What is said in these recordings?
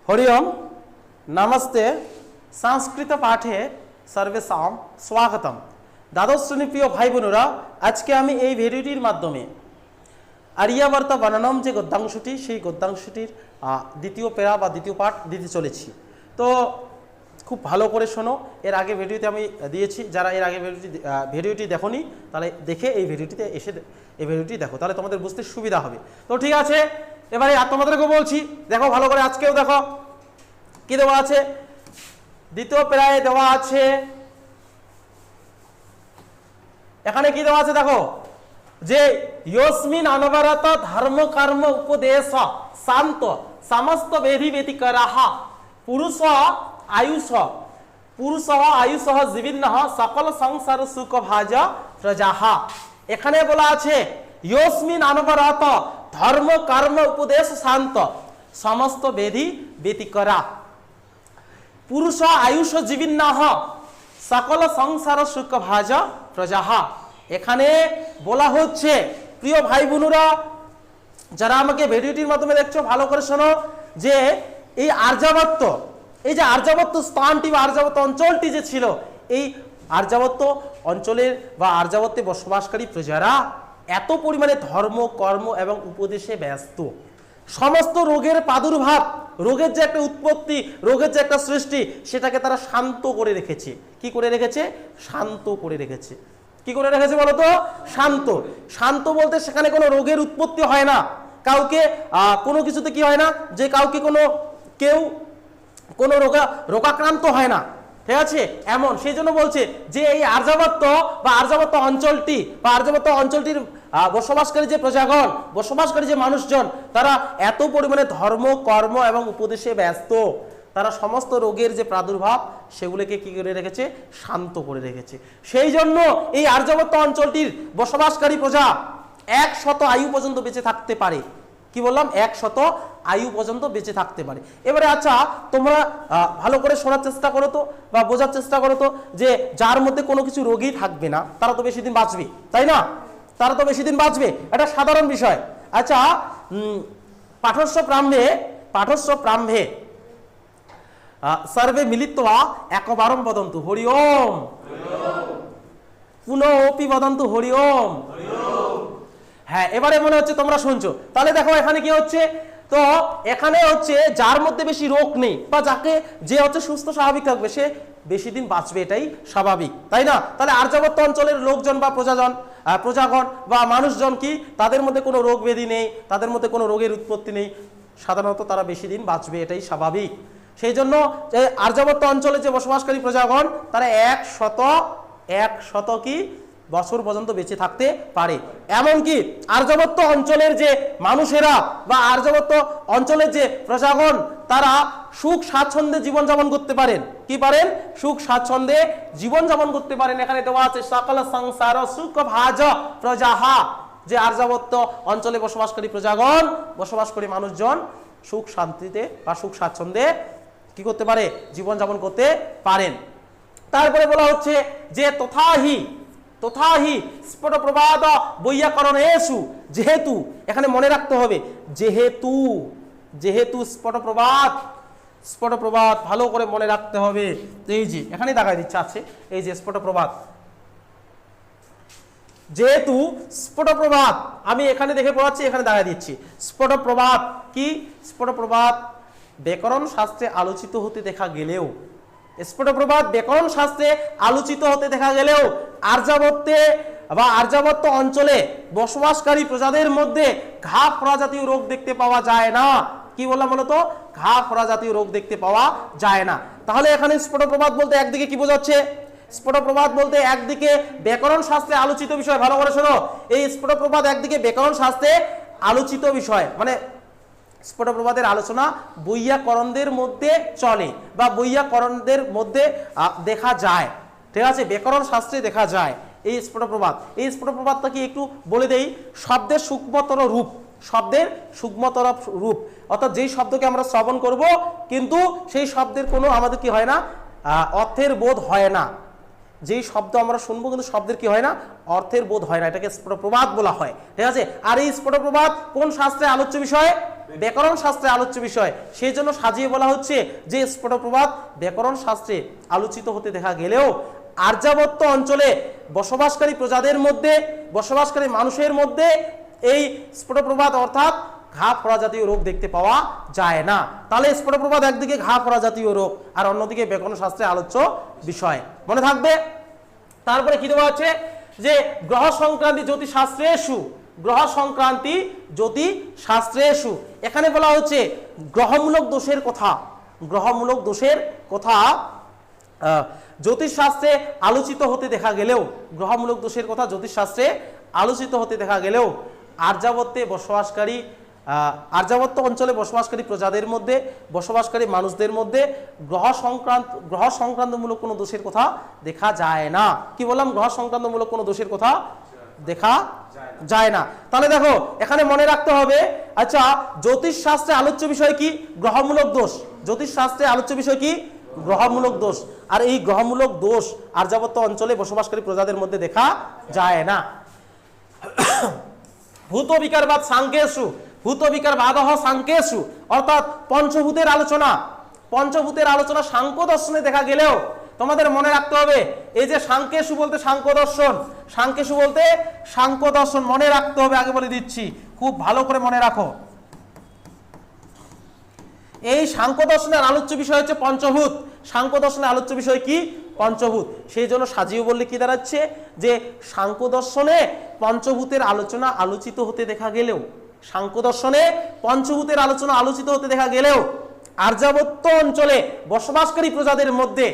हरि ओम नमस्ते संस्कृत पाठे सर्वेषां स्वागतम। द्वादश श्रेणी प्रिय भाई बोनेरा आज के आमी এই ভিডিওটির মাধ্যমে আর্যাবর্ত বানানম যে গদ্যাংশটি সেই গদ্যাংশটির দ্বিতীয় পেরা বা দ্বিতীয় পাঠ দিতে চলেছি। তো খুব ভালো করে শোনো, এর আগে ভিডিওতে আমি দিয়েছি, যারা এর আগে ভিডিওটি দেখোনি তাহলে দেখে এই ভিডিওটিতে এসে এই ভিডিওটি দেখো, তাহলে তোমাদের বুঝতে সুবিধা হবে। তো ঠিক আছে, এবারে তোমাদেরকে বলছি, দেখো ভালো করে, আজকেও দেখো কি দেওয়া আছে। দ্বিতীয় পেরায় দেওয়া আছে, এখানে কি দেওয়া আছে দেখো, যে ইয়স্মিন অনবরত ধর্ম কর্ম উপদেশ শান্ত সমস্ত বেধি ব্যতিকরাহ পুরুষ আয়ুষ জীবিন্ন সকল সংসার সুখ ভাজ প্রজাহ। এখানে বলা আছে ইয়স্মিন অনবরত ধর্ম কর্ম উপদেশ শান্ত সমস্ত বেধি ব্যতিকরা পুরুষ আয়ুষ জীবিন্ন সকল সংসার সুখ ভাজ প্রজাহ। এখানে বলা হচ্ছে প্রিয় ভাই বোনেরা, যারা আমাকে ভিডিওটির মাধ্যমে দেখছো ভালো করে শোনো, যে এই আর্যাবর্ত, এই যে আর্যাবর্ত স্থানটি বা আর্যাবর্ত অঞ্চলটি যে ছিল, এই আর্যাবর্ত অঞ্চলের বা আর্যাবর্তে বসবাসকারী প্রজারা এত পরিমাণে ধর্ম কর্ম এবং উপদেশে ব্যস্ত, সমস্ত রোগের প্রাদুর্ভাব, রোগের যে একটা উৎপত্তি, রোগের যে একটা সৃষ্টি, সেটাকে তারা শান্ত করে রেখেছে। কি করে রেখেছে? শান্ত করে রেখেছে। কি করে রেখেছে বলতো? শান্ত। শান্ত বলতে সেখানে কোনো রোগের উৎপত্তি হয় না, কাউকে কোনো কিছুতে কি হয় না, যে কাউকে কেউ কোনো রোগাক্রান্ত হয় না, ঠিক আছে, এমন। সেই জন্য বলছে যে এই আর্যাবর্ত বা আর্যাবর্ত অঞ্চলটি বা আর্যাবর্ত অঞ্চলটির বসবাসকারী যে প্রজাগণ, বসবাসকারী যে মানুষজন, তারা এত পরিমাণে ধর্ম কর্ম এবং উপদেশে ব্যস্ত, তারা সমস্ত রোগের যে প্রাদুর্ভাব সেগুলোকে কি করে রেখেছে? শান্ত করে রেখেছে। সেই জন্য এই আর্যাবর্ত অঞ্চলটির বসবাসকারী প্রজা 100 আয়ু পর্যন্ত বেঁচে থাকতে পারে। কি বললাম? 100 আয়ু পর্যন্ত বেঁচে থাকতে পারে। এবারে আচ্ছা, তোমরা ভালো করে শোনার চেষ্টা করো তো, বা বোঝার চেষ্টা করো তো, যে যার মধ্যে কোনো কিছু রোগই থাকবে না তারা তো বেশি দিন বাঁচবে, তাই না? তারা তো বেশি দিন বাঁচবে, এটা সাধারণ বিষয়। আচ্ছা, পাঠস্য প্রাম্ভে সর্বে মিলিত্বা একবারম বদন্তু হরি ওম, পুনঃপি বদন্তু হরি ওম। হ্যাঁ, এবারে মনে হচ্ছে তোমরা শুনছো। তাহলে দেখো এখানে কি হচ্ছে, তো এখানে হচ্ছে যার মধ্যে বেশি রোগ নেই বা যে হচ্ছে সুস্থ স্বাভাবিক থাকবে, সে বেশি দিন বাঁচবে, এটাই স্বাভাবিক, তাই না? তাহলে আর্যাবর্ত অঞ্চলের লোকজন বা প্রজাগণ বা মানুষজন কি, তাদের মধ্যে কোনো রোগ ব্যাধি নেই, তাদের মধ্যে কোনো রোগের উৎপত্তি নেই, সাধারণত তারা বেশি দিন বাঁচবে, এটাই স্বাভাবিক। সেই জন্য যে আর্যাবর্ত অঞ্চলে যে বসবাসকারী প্রজাগণ, তারা 100 কি বছর পর্যন্ত বেঁচে থাকতে পারে। এমনকি আর্যাবর্ত অঞ্চলের যে মানুষেরা বা আর্যাবর্ত অঞ্চলের যে প্রজাগণ, তারা সুখ স্বাচ্ছন্দ্যে জীবনযাপন করতে পারেন। কি পারেন? সুখ স্বাচ্ছন্দ্যে জীবনযাপন করতে পারেন। এখানে দেওয়া আছে সকল সংসার সুখ ভাজ প্রজাহা, যে আর্যাবর্ত অঞ্চলে বসবাসকারী প্রজাগণ, বসবাসকারী মানুষজন সুখ শান্তিতে বা সুখ স্বাচ্ছন্দ্যে কি করতে পারে? জীবনযাপন করতে পারেন। তারপরে বলা হচ্ছে যে তথাহি স্ফুট প্রবাদ বৈয়াকরণেষু, যেহেতু, এখানে মনে রাখতে হবে যেহেতু স্ফুট প্রবাদ ভালো করে মনে রাখতে হবে। এই যে এখানে দেখাই দিচ্ছে আছে, এই যে স্ফুট প্রবাদ, যেহেতু স্ফুট প্রবাদ, আমি এখানে দেখে পড়াচ্ছি, এখানে দেখাই দিচ্ছি। স্ফুট প্রবাদ কি? স্ফুট প্রবাদ ব্যাকরণ শাস্ত্রে আলোচিত হতে দেখা গেলেও, স্ফুট প্রবাদ ব্যাকরণ শাস্ত্রে আলোচিত হতে দেখা গেলেও আর্যাবর্তে বা আর্যাবর্ত অঞ্চলে বসবাসকারী প্রজাদের মধ্যে ঘা ফোড়া জাতীয় রোগ দেখতে পাওয়া যায় না। কি বললাম বলতো? ঘা ফোড়া জাতীয় রোগ দেখতে পাওয়া যায় না। তাহলে এখানে স্ফুট প্রবাদ বলতে একদিকে কি বোঝাচ্ছে? স্ফুট প্রবাদ বলতে একদিকে ব্যাকরণ শাস্ত্রে আলোচিত বিষয়, ভালো করে শোনো, এই স্ফুট প্রবাদ একদিকে ব্যাকরণ শাস্ত্রে আলোচিত বিষয়, মানে স্ফুট প্রবাদের আলোচনা বৈয়াকরণদের মধ্যে চলে বা বৈয়াকরণদের মধ্যে দেখা যায়, ঠিক আছে, ব্যাকরণ শাস্ত্রে দেখা যায় এই স্ফুট প্রবাদ। এই স্ফুট প্রবাদটা কি একটু বলে দেই, শব্দের সূক্ষ্মতর রূপ, অর্থাৎ যেই শব্দকে আমরা শ্রবণ করব কিন্তু সেই শব্দের কোনো আমাদের কি হয় না, অর্থের বোধ হয় না। যেই শব্দ আমরা শুনবো কিন্তু শব্দের কি হয় না, অর্থের বোধ হয় না, এটাকে স্ফুট প্রবাদ বলা হয়, ঠিক আছে। আর এই স্ফুট প্রবাদ কোন শাস্ত্রে আলোচ্য বিষয়? ব্যাকরণ শাস্ত্রে আলোচ্য বিষয়, সেই জন্য সাজিয়ে বলা হচ্ছে যে স্ফুট প্রবাদ ব্যাকরণ শাস্ত্রে আলোচিত হতে দেখা গেলেও আর্যাবর্ত অঞ্চলে বসবাসকারী প্রজাদের মধ্যে, বসবাসকারী মানুষের মধ্যে এই স্ফুট প্রবাদ অর্থাৎ ঘা ফোড়া জাতীয় রোগ দেখতে পাওয়া যায় না। তাহলে স্ফুট প্রবাদ একদিকে ঘা ফোড়া জাতীয় রোগ আর অন্যদিকে ব্যাকরণ শাস্ত্রে আলোচ্য বিষয়, মনে থাকবে। তারপরে কি দেওয়া আছে যে গ্রহ সংক্রান্তি জ্যোতিষশাস্ত্রেষু, গ্রহ সংক্রান্তি জ্যোতিষশাস্ত্রেষু, এখানে বলা হচ্ছে গ্রহমূলক দোষের কথা, গ্রহমূলক দোষের কথা জ্যোতিষশাস্ত্রে আলোচিত হতে দেখা গেলেও, গ্রহমূলক দোষের কথা জ্যোতিষশাস্ত্রে আলোচিত হতে দেখা গেলেও আর্যাবর্তে বসবাসকারী, আর্যাবর্ত অঞ্চলে বসবাসকারী প্রজাদের মধ্যে, বসবাসকারী মানুষদের মধ্যে গ্রহ সংক্রান্তমূলক কোনো দোষের কথা দেখা যায় না। কি বললাম? গ্রহ সংক্রান্তমূলক কোনো দোষের কথা দেখা যায় না। তাহলে দেখো এখানে মনে রাখতে হবে, আচ্ছা জ্যোতিষশাস্ত্রে আলোচ্য বিষয় কি? গ্রহমূলক দোষ। জ্যোতিষশাস্ত্রে আলোচ্য বিষয় কি? গ্রহমূলক দোষ। আর এই গ্রহমূলক দোষ আর্যাবর্ত অঞ্চলে বসবাসকারী প্রজাদের মধ্যে দেখা যায় না। ভূত বিকারবাদ সাংকেষু, ভূত বিকারবাদহ সাংকেষু, অর্থাৎ পঞ্চভূতের আলোচনা, পঞ্চভূতের আলোচনা সাংখ্য দর্শনে দেখা গেলেও তোমাদের মনে রাখতে হবে এই যে সাংকেষু বলতে সাংখ্য দর্শন, সাংকেষু বলতে সাংখ্য দর্শন, মনে রাখতে হবে, আগে বলে দিচ্ছি, খুব ভালো করে মনে রাখো। এই সাংখ্য দর্শনের আলোচ্য বিষয় হচ্ছে পঞ্চভূত। সাংখ্য দর্শনের আলোচ্য বিষয় কি? পঞ্চভূত। সেই জন্য সাজিয়ে বললে কি দাঁড়াচ্ছে যে সাংখ্য দর্শনে পঞ্চভূতের আলোচনা আলোচিত হতে দেখা গেলেও, সাংখ্য দর্শনে পঞ্চভূতের আলোচনা আলোচিত হতে দেখা গেলেও আর্যাবর্ত অঞ্চলে বসবাসকারী প্রজাদের মধ্যে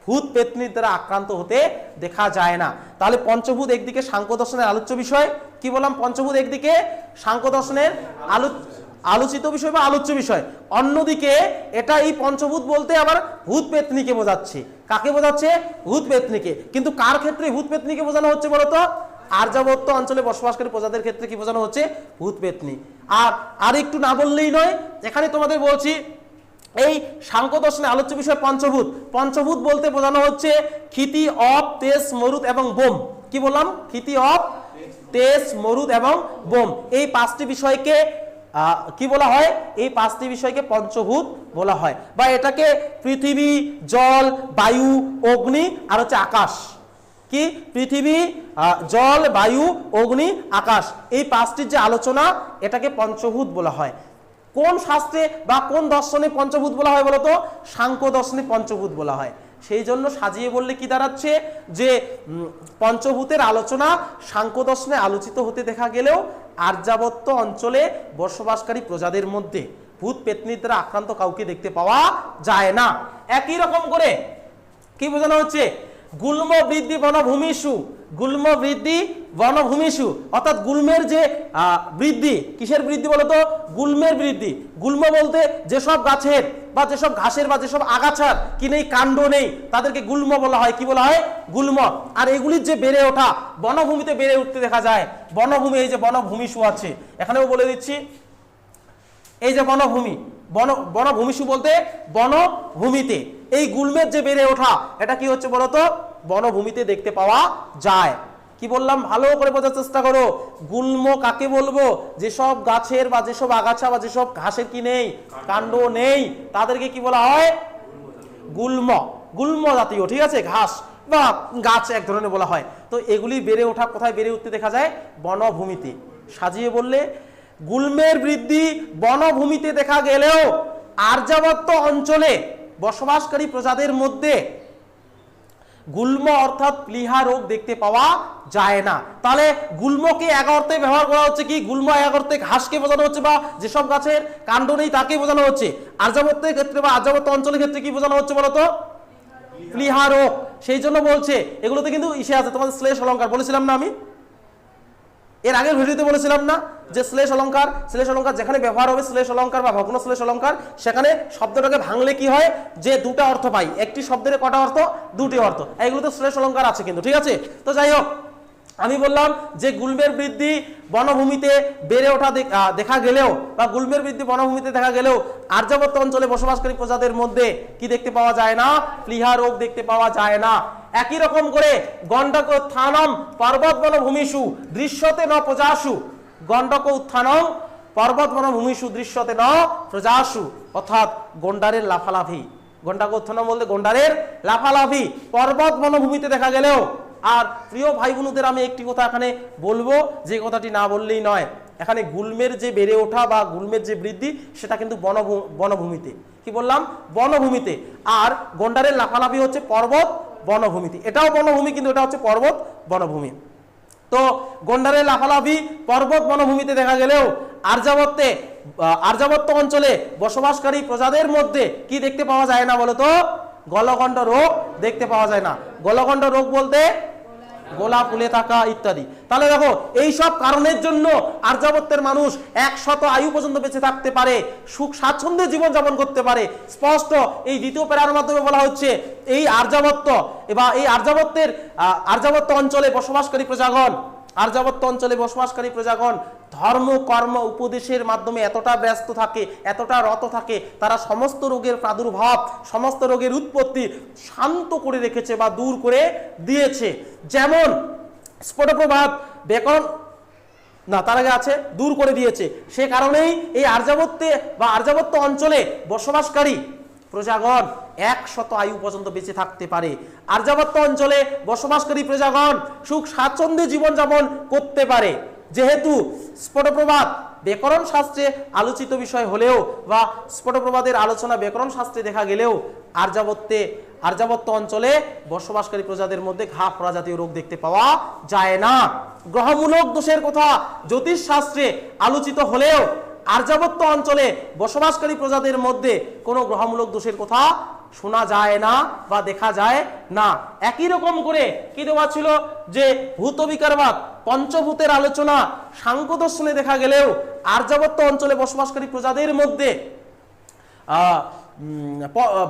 ভূত পেতনির দ্বারা আক্রান্ত হতে দেখা যায় না। তাহলে পঞ্চভূত একদিকে সাংখ্য দর্শনের আলোচ্য বিষয়, কি বললাম? পঞ্চভূত একদিকে সাংখ্য দর্শনের আলোচিত বিষয় বা আলোচ্য বিষয়, অন্যদিকে এটা এই পঞ্চভূত বলতে আবার ভূত পেতনিকে বোঝাচ্ছে। কাকে বোঝাচ্ছে? ভূত পেতনিকে। কিন্তু কার ক্ষেত্রে ভূত পেতনিকে বোঝানো হচ্ছে বলতো? আর্যাবর্ত অঞ্চলে বসবাসকারী প্রজাদের ক্ষেত্রে কি বোঝানো হচ্ছে? ভূত পেতনি। আর একটু না বললেই নয়, এখানে তোমাদের বলছি এই সাংখ্য দর্শনে আলোচ্য বিষয় পঞ্চভূত। পঞ্চভূত বলতে বোঝানো হচ্ছে ক্ষিতি, অপ, তেজ, মরুত এবং বোম। কি বললাম? ক্ষিতি, অপ, তেজ, মরুত এবং বোম, এই পাঁচটি বিষয়কে কি বলা হয়? এই পাঁচটি বিষয়কে পঞ্চভূত বলা হয়, বা এটাকে পৃথিবী, জল, বায়ু, অগ্নি আর হচ্ছে আকাশ। কি? পৃথিবী, জল, বায়ু, অগ্নি, আকাশ, এই পাঁচটির যে আলোচনা এটাকে পঞ্চভূত বলা হয়। কোন শাস্ত্রে বা কোন দর্শনে পঞ্চভূত বলা হয় বলতো? সাংখ্য দর্শনে পঞ্চভূত বলা হয়। সেই জন্য সাজিয়ে বললে কি দাঁড়াচ্ছে যে পঞ্চভূতের আলোচনা সাংখ্য দর্শনে আলোচিত হতে দেখা গেলেও আর্যাবর্ত অঞ্চলে বসবাসকারী প্রজাদের মধ্যে ভূত পেতনির দ্বারা আক্রান্ত কাউকে দেখতে পাওয়া যায় না। একই রকম করে কি বোঝানো হচ্ছে? গুল্ম বৃদ্ধি বনভূমিষু, গুল্ম বৃদ্ধি বনভূমিষু, অর্থাৎ গুল্মের যে বৃদ্ধি, কিসের বৃদ্ধি বলতো? গুল্মের বৃদ্ধি। গুল্ম বলতে যেসব গাছের বা যেসব ঘাসের বা যেসব আগাছার কি নেই, কাণ্ড নেই, তাদেরকে গুল্ম বলা হয়। কি বলা হয়? গুল্ম। আর এগুলির যে বেড়ে ওঠা, বনভূমিতে বেড়ে উঠতে দেখা যায়। বনভূমি, এই যে বনভূমিষু আছে, এখানেও বলে দিচ্ছি, এই যে বনভূমি, বনভূমিষু বলতে বনভূমিতে এই গুল্মের যে বেড়ে ওঠা, এটা কি হচ্ছে বলতো? বনভূমিতে দেখতে পাওয়া যায়। কি বললাম? ভালো করে বোঝার চেষ্টা করো। গুল্ম কাকে বলবো? যেসব গাছের বা যেসব আগাছা বা যেসব ঘাসের কি নেই, কাণ্ড নেই, তাদেরকে কি বলা হয়? গুল্ম। গুল্ম জাতীয়, ঠিক আছে, ঘাস বা গাছ এক ধরনের বলা হয়। তো এগুলি বেড়ে ওঠা কোথায় বেড়ে উঠতে দেখা যায়? বনভূমিতে। সাজিয়ে বললে গুল্মের বৃদ্ধি বনভূমিতে দেখা গেলেও আর্যাবর্ত অঞ্চলে বসবাসকারী প্রজাদের মধ্যে গুল্ম অর্থাৎ প্লীহা রোগ দেখতে পাওয়া যায় না। তাহলে গুল্মকে এক অর্থে ব্যবহার করা হচ্ছে কি? গুল্ম এক অর্থে ঘাসকে বোঝানো হচ্ছে বা যেসব গাছের কাণ্ড নেই তাকে বোঝানো হচ্ছে। আর্যাবর্তের ক্ষেত্রে বা আর্যাবর্ত অঞ্চলের ক্ষেত্রে কি বোঝানো হচ্ছে বলতো? প্লীহা রোগ। সেই জন্য বলছে এগুলোতে কিন্তু ইসে আছে, তোমাদের শ্লেষ অলঙ্কার বলেছিলাম না আমি এর আগের ভিডিওতে, বলেছিলাম না যে শ্লেষ অলঙ্কার, শ্লেষ অলঙ্কার যেখানে ব্যবহার হবে শ্লেষ অলঙ্কার বা ভগ্ন শ্লেষ অলঙ্কার, সেখানে শব্দটাকে ভাঙলে কি হয়? যে দুটা অর্থ পাই। একটি শব্দের কটা অর্থ? দুটি অর্থ। এগুলোতে শ্লেষ অলঙ্কার আছে কিন্তু, ঠিক আছে। তো যাই হোক, আমি বললাম যে গুল্মের বৃদ্ধি বনভূমিতে বেড়ে ওঠা দেখা গেলেও বা গুল্মের বৃদ্ধি বনভূমিতে দেখা গেলেও আর্যাবর্ত অঞ্চলে বসবাসকারী প্রজাদের মধ্যে কি দেখতে পাওয়া যায় না? প্লীহা রোগ দেখতে পাওয়া যায় না। একই রকম করে গণ্ডক উত্থানম পর্বত বনভূমিষু দৃশ্যতে ন প্রজাসু, গণ্ডক উত্থানম পর্বত বনভূমি সুদৃশ্যতে ন প্রজাসু, অর্থাৎ গন্ডারের লাফালাফি, গন্ডা গোত্থনা বলতে গন্ডারের লাফালাফি পর্বত বনভূমিতে দেখা গেলেও। আর প্রিয় ভাই বোনদের আমি একটি কথা এখানে বলবো, যে কথাটি না বললেই নয়, এখানে গুল্মের যে বেড়ে ওঠা বা গুল্মের যে বৃদ্ধি সেটা কিন্তু বনভূমিতে, কি বললাম, বনভূমিতে। আর গন্ডারের লাফালাফি হচ্ছে পর্বত বনভূমিতে, এটাও বনভূমি কিন্তু এটা হচ্ছে পর্বত বনভূমি। তো গন্ডারের লাফালাফি পর্বত বনভূমিতে দেখা গেলেও আর্যাবর্ত অঞ্চলে বসবাসকারী প্রজাদের মধ্যে কি দেখতে পাওয়া যায় না বলতো, গলগণ্ড রোগ দেখতে পাওয়া যায় না। গলগণ্ড রোগ বলতে গোলা ফুলে থাকা ইত্যাদি। তাহলে দেখো এই সব কারণের জন্য আর্যাবর্তের মানুষ 100 আয়ু পর্যন্ত বেঁচে থাকতে পারে, সুখ স্বাচ্ছন্দ্যে জীবন যাপন করতে পারে। স্পষ্ট এই দ্বিতীয় প্যারার মাধ্যমে বলা হচ্ছে এই আর্যাবর্ত বা এই আর্যাবর্ত অঞ্চলে বসবাসকারী প্রজাগণ ধর্ম কর্ম উপদেশের মাধ্যমে এতটা ব্যস্ত থাকে, এতটা রত থাকে, তারা সমস্ত রোগের প্রাদুর্ভাব, সমস্ত রোগের উৎপত্তি শান্ত করে রেখেছে বা দূর করে দিয়েছে। যেমন স্ফোটপ্রভাব ব্যাকরণ না, তার আগে আছে দূর করে দিয়েছে। সে কারণেই এই আর্যাবর্ত অঞ্চলে বসবাসকারী প্রজাগণ 100 আয়ু পর্যন্ত বেঁচে থাকতে পারে। আর্যাবর্ত অঞ্চলে বসবাসকারী প্রজাগণ সুখ স্বাচ্ছন্দ্যে জীবনযাপন করতে পারে। যেহেতু স্ফোটপ্রবাদ ব্যাকরণ শাস্ত্রে আলোচিত বিষয় হলেও বা স্ফোটপ্রবাদের আলোচনা ব্যাকরণ শাস্ত্রে দেখা গেলেও আর্যাবর্ত অঞ্চলে বসবাসকারী প্রজাদের মধ্যে ঘা ফোড়া জাতীয় রোগ দেখতে পাওয়া যায় না। গ্রহমূলক দোষের কথা জ্যোতিষ শাস্ত্রে আলোচিত হলেও আর্যাবর্ত অঞ্চলে বসবাসকারী প্রজাদের মধ্যে কোনো গ্রহমূলক দোষের কথা শোনা যায় না বা দেখা যায় না। একই রকম করে কি দেওয়া ছিল যে ভূত বিকারবাদ পঞ্চভূতের আলোচনা সাংখ্য দর্শনে দেখা গেলেও আর্যাবর্ত অঞ্চলে বসবাসকারী প্রজাদের মধ্যে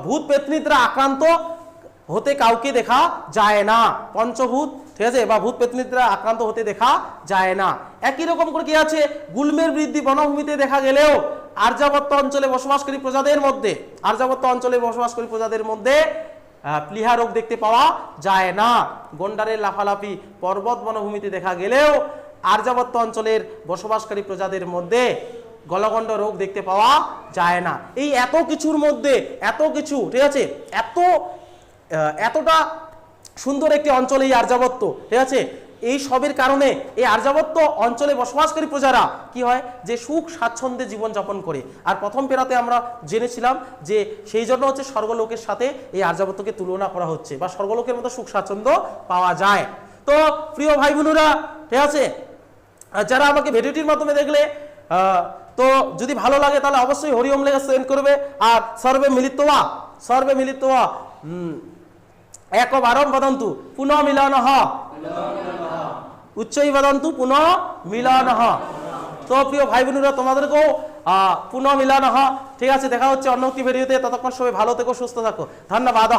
ভূত পেত্নীরা আক্রান্ত হতে কাউকে দেখা যায় না। পঞ্চভূত, ঠিক আছে, বা ভূত পেত্নীরা আক্রান্ত হতে দেখা যায় না। একই রকম করে কি আছে, গুল্মের বৃদ্ধি বনভূমিতে দেখা গেলেও আর্যাবর্ত অঞ্চলে বসবাসকারী প্রজাদের মধ্যে প্লীহা রোগ দেখতে পাওয়া যায় না। গন্ডারের লাফালাফি পর্বত বনভূমিতে দেখা গেলেও আর্যাবর্ত অঞ্চলের বসবাসকারী প্রজাদের মধ্যে গলগণ্ড রোগ দেখতে পাওয়া যায় না। এই এত কিছুর মধ্যে এত কিছু, ঠিক আছে, এতটা সুন্দর একটি অঞ্চল এই আর্যাবর্ত, ঠিক আছে, এই সবের কারণে এই আর্যাবর্ত অঞ্চলে বসবাসকারী প্রজারা কি হয় যে সুখ স্বাচ্ছন্দ্যে জীবন যাপন করে। আর প্রথম পেরাতে আমরা জেনেছিলাম যে সেই জন্য হচ্ছে স্বর্গলোকের সাথে এই আর্যাবর্তকে তুলনা করা হচ্ছে বা স্বর্গলোকের মতো সুখ স্বাচ্ছন্দ্য পাওয়া যায়। তো প্রিয় ভাই বোনেরা, ঠিক আছে, যারা আমাকে ভিডিওটির মাধ্যমে দেখলে তো যদি ভালো লাগে তাহলে অবশ্যই হরিওম লেখা সেন্ড করবে। আর সর্বে মিলিত্বা একবারম বদন্তু পুনঃ মিলনঃ, উচ্চই বদন্তু পুনঃ মিলনঃ। তো প্রিয় ভাই বোনেরা তোমাদেরকেও পুনঃ মিলনঃ। ঠিক আছে, দেখা হচ্ছে অন্য একটি ভিডিওতে। ততক্ষণ সবাই ভালো থেকো, সুস্থ থাকো। ধন্যবাদ।